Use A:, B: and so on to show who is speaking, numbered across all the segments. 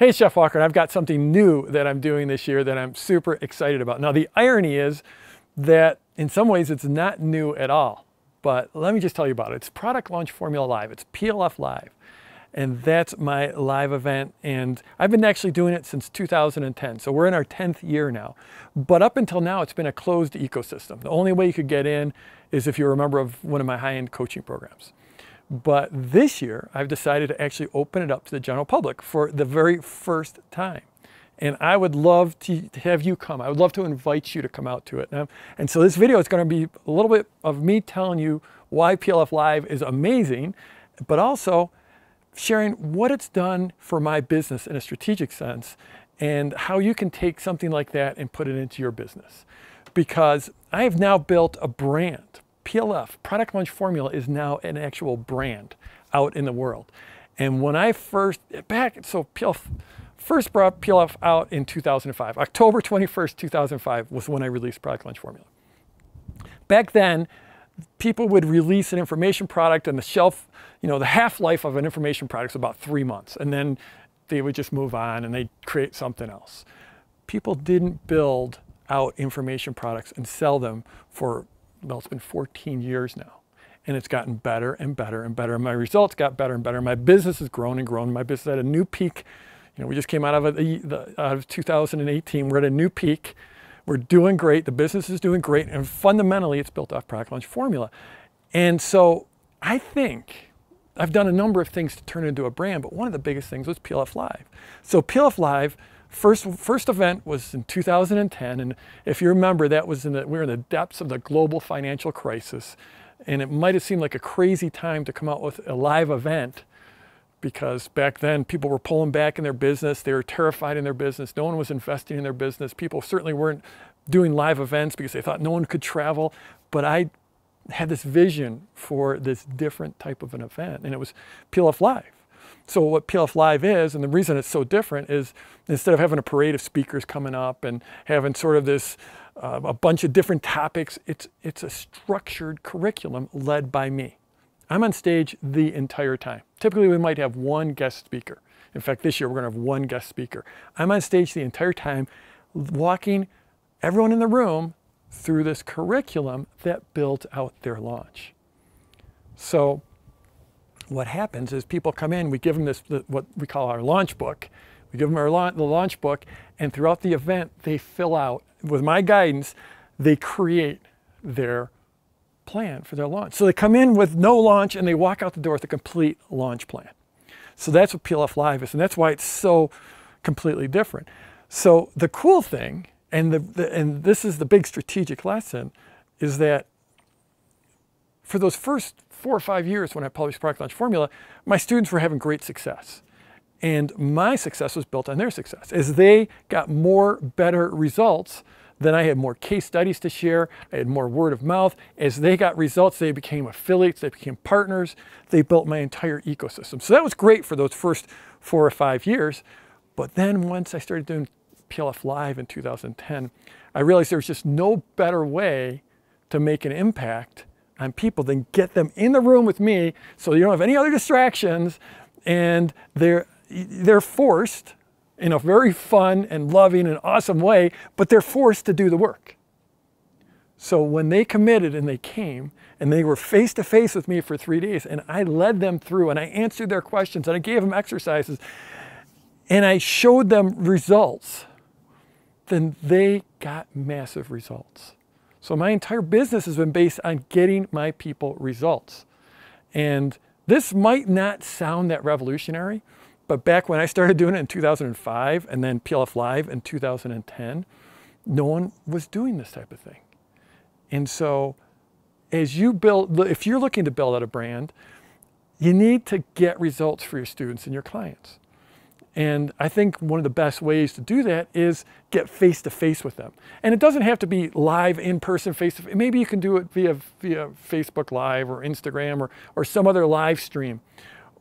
A: Hey, Chef Walker, and I've got something new that I'm doing this year that I'm super excited about. Now, the irony is that in some ways it's not new at all, but let me just tell you about it. It's Product Launch Formula Live. It's PLF Live, and that's my live event, and I've been actually doing it since 2010, so we're in our 10th year now. But up until now, it's been a closed ecosystem. The only way you could get in is if you're a member of one of my high-end coaching programs. But this year, I've decided to actually open it up to the general public for the very first time. And I would love to have you come. I would love to invite you to come out to it. And so this video is going to be a little bit of me telling you why PLF Live is amazing, but also sharing what it's done for my business in a strategic sense and how you can take something like that and put it into your business. Because I have now built a brand. PLF, Product Launch Formula, is now an actual brand out in the world. And when I first brought PLF out in 2005. October 21st, 2005 was when I released Product Launch Formula. Back then, people would release an information product and the shelf, the half-life of an information product is about 3 months. And then they would just move on and they'd create something else. People didn't build out information products and sell them for, well, it's been 14 years now, and it's gotten better and better and better. My results got better and better. My business has grown and grown. My business had a new peak. We just came out of 2018. We're at a new peak. We're doing great. The business is doing great, and fundamentally, it's built off Product Launch Formula. And so I think I've done a number of things to turn it into a brand, but one of the biggest things was PLF Live. So PLF Live, First event was in 2010, and if you remember, that was we were in the depths of the global financial crisis, and it might have seemed like a crazy time to come out with a live event because back then people were pulling back in their business, they were terrified in their business, no one was investing in their business, people certainly weren't doing live events because they thought no one could travel, but I had this vision for this different type of an event, and it was PLF Live. So what PLF Live is, and the reason it's so different is instead of having a parade of speakers coming up and having sort of this, a bunch of different topics, it's a structured curriculum led by me. I'm on stage the entire time. Typically we might have one guest speaker. In fact, this year we're going to have one guest speaker. I'm on stage the entire time walking everyone in the room through this curriculum that built out their launch. So what happens is people come in, we give them this, what we call our launch book. We give them the launch book, and throughout the event, they fill out, with my guidance, they create their plan for their launch. So they come in with no launch and they walk out the door with a complete launch plan. So that's what PLF Live is, and that's why it's so completely different. So the cool thing, and this is the big strategic lesson, is that for those first 4 or 5 years when I published Product Launch Formula, my students were having great success. And my success was built on their success. As they got better results, then I had more case studies to share, I had more word of mouth. As they got results, they became affiliates, they became partners, they built my entire ecosystem. So that was great for those first 4 or 5 years. But then once I started doing PLF Live in 2010, I realized there was just no better way to make an impact on people than get them in the room with me so you don't have any other distractions, and they're forced in a very fun and loving and awesome way, but they're forced to do the work. So when they committed and they came and they were face to face with me for 3 days, and I led them through and I answered their questions and I gave them exercises and I showed them results, then they got massive results. So my entire business has been based on getting my people results. And this might not sound that revolutionary, but back when I started doing it in 2005 and then PLF Live in 2010, no one was doing this type of thing. And so as you if you're looking to build out a brand, you need to get results for your students and your clients. And I think one of the best ways to do that is get face-to-face with them. And it doesn't have to be live, in-person, face-to-face. Maybe you can do it via Facebook Live or Instagram or some other live stream.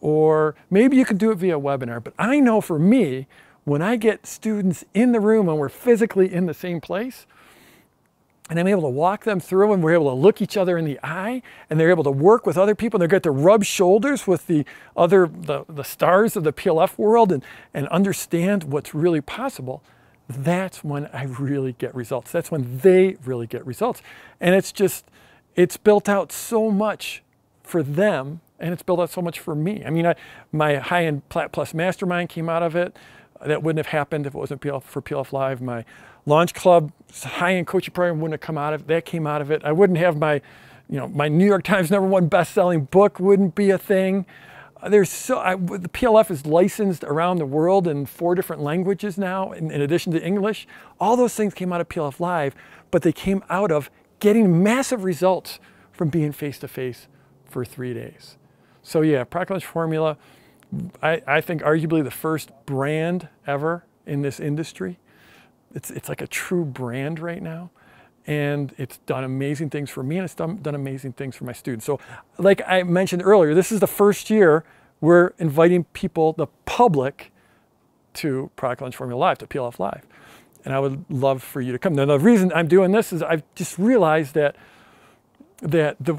A: Or maybe you can do it via webinar. But I know for me, when I get students in the room and we're physically in the same place, And I'm able to walk them through, and we're able to look each other in the eye, and they're able to work with other people. They get to rub shoulders with the stars of the PLF world and understand what's really possible. That's when I really get results. That's when they really get results. And it's built out so much for them, and it's built out so much for me. I mean, my high-end Plat Plus Mastermind came out of it. That wouldn't have happened if it wasn't for PLF Live. My Launch Club high-end coaching program wouldn't have come out of it. That came out of it. I wouldn't have my New York Times #1 best-selling book wouldn't be a thing. The PLF is licensed around the world in 4 different languages now, in addition to English. All those things came out of PLF Live, but they came out of getting massive results from being face-to-face for 3 days. So yeah, Product Launch Formula, I think arguably the first brand ever in this industry. It's like a true brand right now. And it's done amazing things for me, and it's done amazing things for my students. So like I mentioned earlier, this is the first year we're inviting people, the public, to Product Launch Formula Live, to PLF Live. And I would love for you to come. Now, the reason I'm doing this is I've just realized that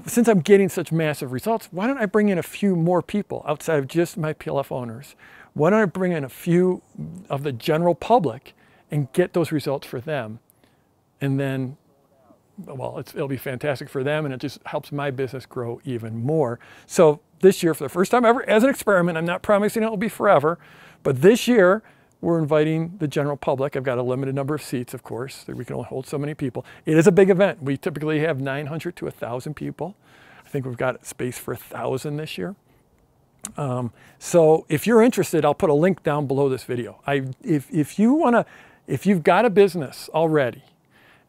A: since I'm getting such massive results, why don't I bring in a few more people outside of just my PLF owners? Why don't I bring in a few of the general public and get those results for them? And then, well, it'll be fantastic for them, and it just helps my business grow even more. So this year, for the first time ever, as an experiment, I'm not promising it will be forever, but this year, we're inviting the general public. I've got a limited number of seats, of course. We can only hold so many people. It is a big event. We typically have 900 to 1,000 people. I think we've got space for 1,000 this year. So if you're interested, I'll put a link down below this video. If you've got a business already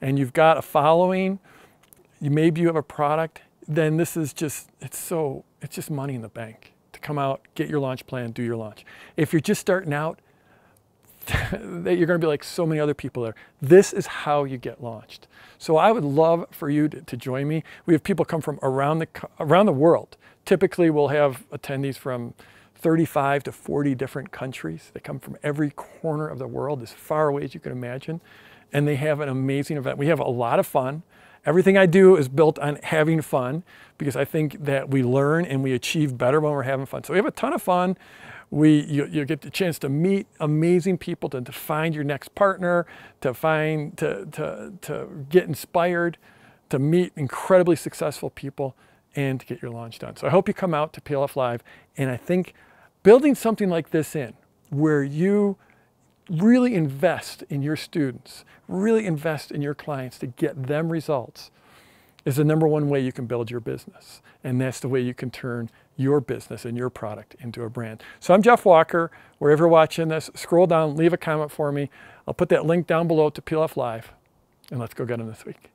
A: and you've got a following, maybe you have a product, then this is just, it's just money in the bank to come out, get your launch plan, do your launch. If you're just starting out, you're going to be like so many other people there. This is how you get launched. So I would love for you to join me. We have people come from around the world. Typically, we'll have attendees from 35 to 40 different countries. They come from every corner of the world, as far away as you can imagine. And they have an amazing event. We have a lot of fun. Everything I do is built on having fun, because I think that we learn and we achieve better when we're having fun. So we have a ton of fun. You get the chance to meet amazing people, to find your next partner, to get inspired, to meet incredibly successful people, and to get your launch done. So I hope you come out to PLF Live. And I think building something like this in, where you really invest in your students, really invest in your clients to get them results, is the #1 way you can build your business. And that's the way you can turn your business and your product into a brand. So I'm Jeff Walker. Wherever you're watching this, scroll down, leave a comment for me. I'll put that link down below to PLF Live, and let's go get them this week.